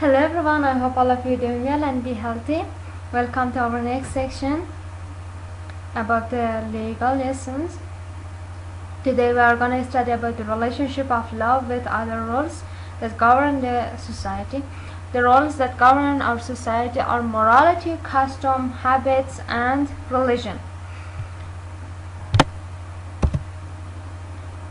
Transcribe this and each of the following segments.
Hello everyone, I hope all of you are doing well and be healthy. Welcome to our next section about the legal lessons. Today we are going to study about the relationship of law with other rules that govern the society. The rules that govern our society are morality, custom, habits, and religion.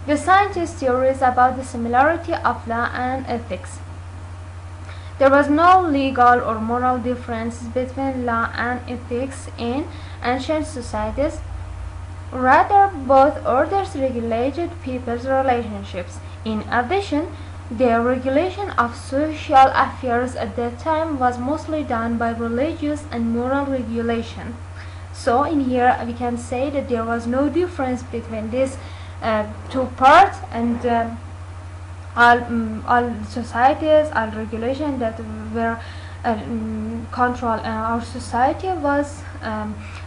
The scientist theories about the similarity of law and ethics. There was no legal or moral difference between law and ethics in ancient societies. Rather, both orders regulated people's relationships. In addition, the regulation of social affairs at that time was mostly done by religious and moral regulation. So in here we can say that there was no difference between these two parts, and all societies, all regulation that were control our society was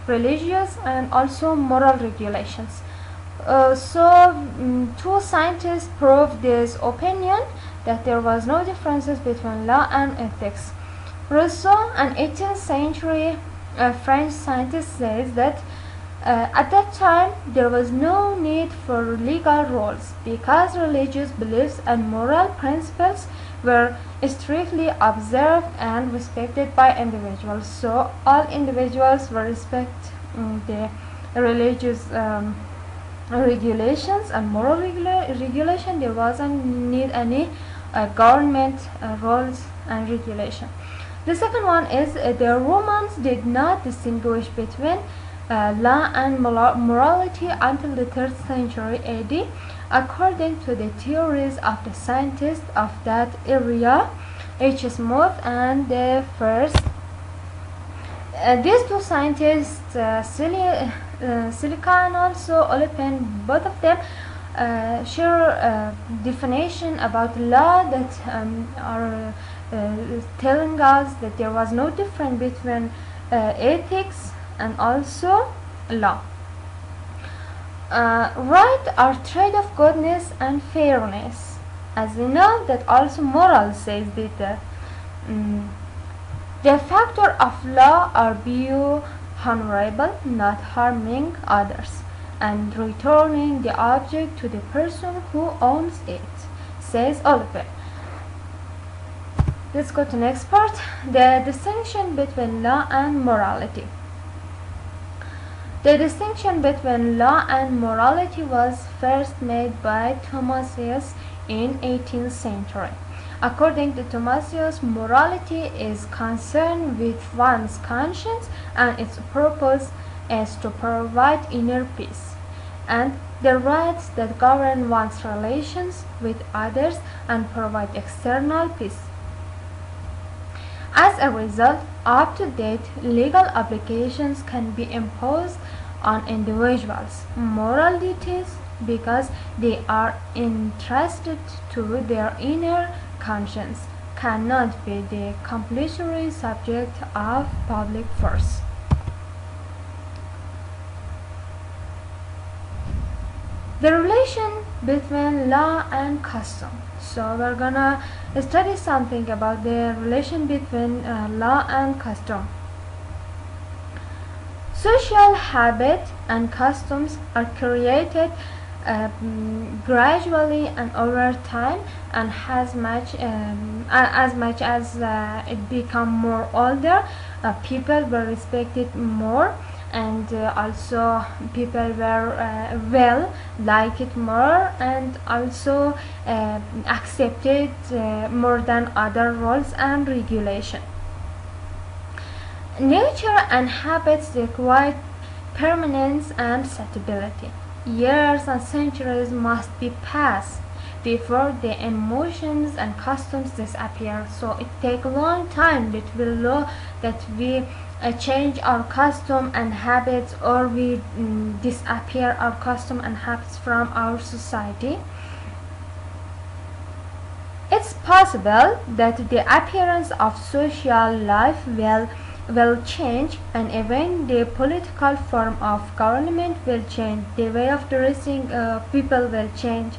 religious and also moral regulations. Two scientists proved this opinion that there was no differences between law and ethics. Rousseau, an 18th century French scientist, says that at that time there was no need for legal rules because religious beliefs and moral principles were strictly observed and respected by individuals. So all individuals will respect the religious regulations and moral regulation. There wasn't need any government rules and regulation. The second one is the Romans did not distinguish between law and morality until the 3rd century AD, according to the theories of the scientists of that area, H. Smoot and the first. These two scientists, Silica and also Oliphant, both of them share definition about law that are telling us that there was no difference between ethics and also law. Right are trait of goodness and fairness. As we know that also moral says that the factor of law are being honorable, not harming others, and returning the object to the person who owns it, says Oliver. Let's go to next part, the distinction between law and morality. The distinction between law and morality was first made by Thomasius in 18th century. According to Thomasius, morality is concerned with one's conscience, and its purpose is to provide inner peace and the rights that govern one's relations with others and provide external peace. As a result, up-to-date legal obligations can be imposed on individuals' moral duties because they are entrusted to their inner conscience, cannot be the compulsory subject of public force. The relation between law and custom. So we're gonna study something about the relation between law and custom. Social habit and customs are created gradually and over time, and as much as it become more older, people were respected more, and also people were like it more, and also accepted more than other rules and regulation. Nature and habits require permanence and stability. Years and centuries must be passed before the emotions and customs disappear. So it takes a long time that we change our custom and habits, or we disappear our custom and habits from our society. It's possible that the appearance of social life will change, and even the political form of government will change, the way of dressing people will change,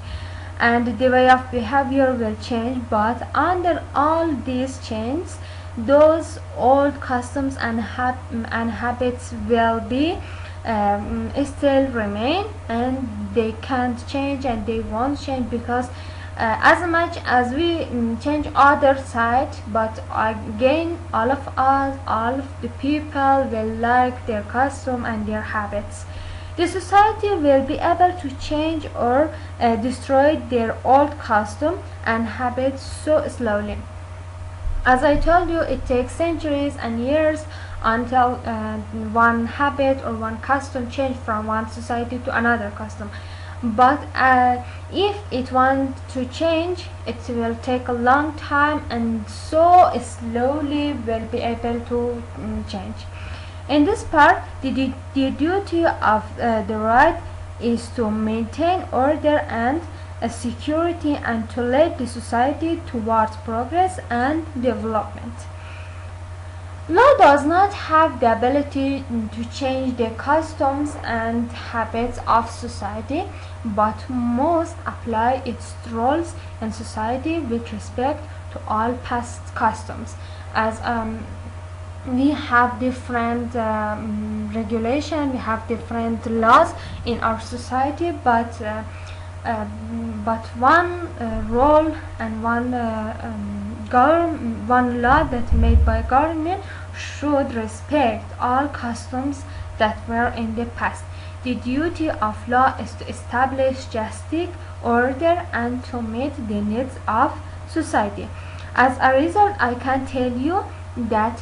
and the way of behavior will change. But under all these changes, those old customs and habits will be still remain, and they can't change and they won't change, because as much as we change other side, but again all of us, all of the people will like their custom and their habits. The society will be able to change or destroy their old custom and habits so slowly. As I told you, it takes centuries and years until one habit or one custom change from one society to another custom. But if it wants to change, it will take a long time, and so slowly will be able to change. In this part, the duty of the right is to maintain order and security, and to lead the society towards progress and development. Law does not have the ability to change the customs and habits of society, but must apply its rules in society with respect to all past customs. As we have different regulation, we have different laws in our society, but one rule and one law that made by government should respect all customs that were in the past. The duty of law is to establish justice, order, and to meet the needs of society. As a result, I can tell you that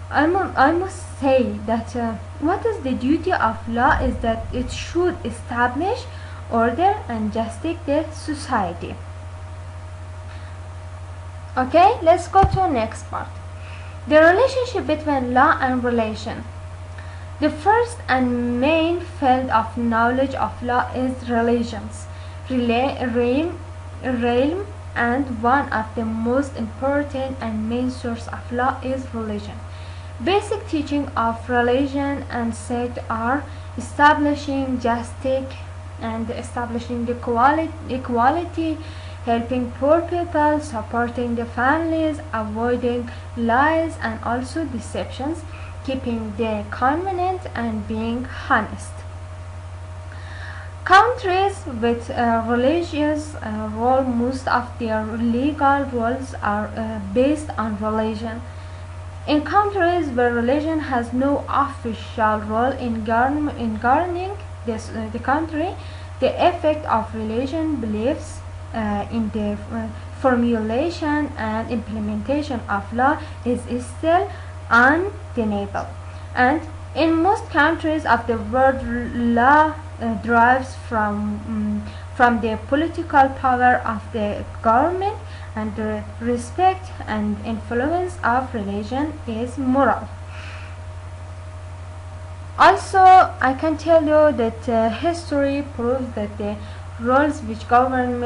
I must say that what is the duty of law is that it should establish order and justice the society. Okay, let's go to the next part. The relationship between law and religion. The first and main field of knowledge of law is religions, realm, and one of the most important and main source of law is religion. Basic teaching of religion and sect are establishing justice and establishing the equality, helping poor people, supporting the families, avoiding lies and also deceptions, keeping the covenant, and being honest. Countries with religious rule, most of their legal rules are based on religion. In countries where religion has no official role in governing the country, the effect of religion beliefs in the formulation and implementation of law is still undeniable. And in most countries of the world, law derives from the political power of the government, and the respect and influence of religion is moral. Also, I can tell you that history proves that the rules which govern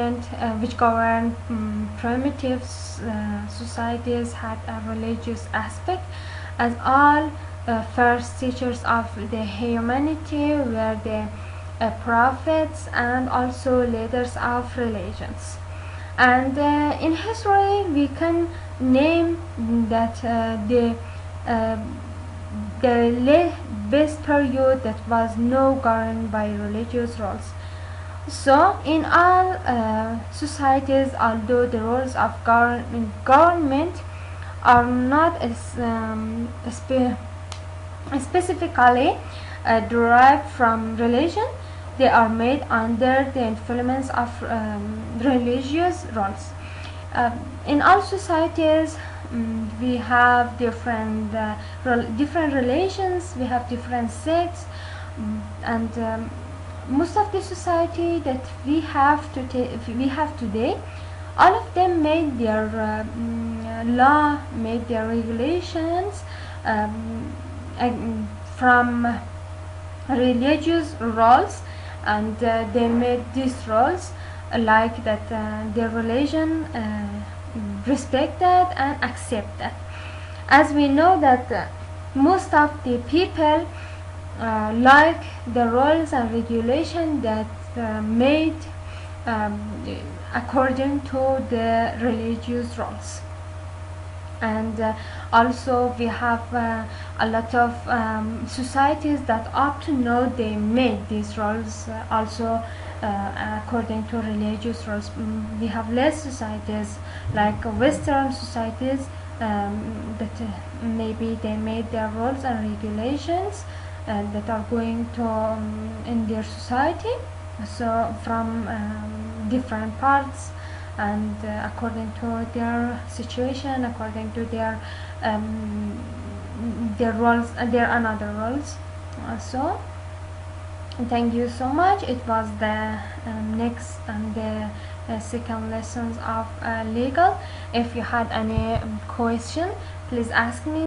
primitive societies had a religious aspect, as all first teachers of the humanity were the prophets and also leaders of religions. And in history we can name that the best period that was not governed by religious rules. So in all societies, although the rules of government are not specifically derived from religion, they are made under the influence of religious rules. In all societies, we have different religions, we have different sects, and most of the society that we have today, all of them made their law, made their regulations from religious rules, and they made these rules like that their religion respected and accepted. As we know that most of the people like the rules and regulation that made according to the religious roles. And also we have a lot of societies that up to now they made these roles also according to religious roles. We have less societies like Western societies that maybe they made their rules and regulations that are going to in their society, so from different parts, and according to their situation, according to their roles, their another roles. So thank you so much. It was the next and the second lessons of legal. If you had any question, please ask me.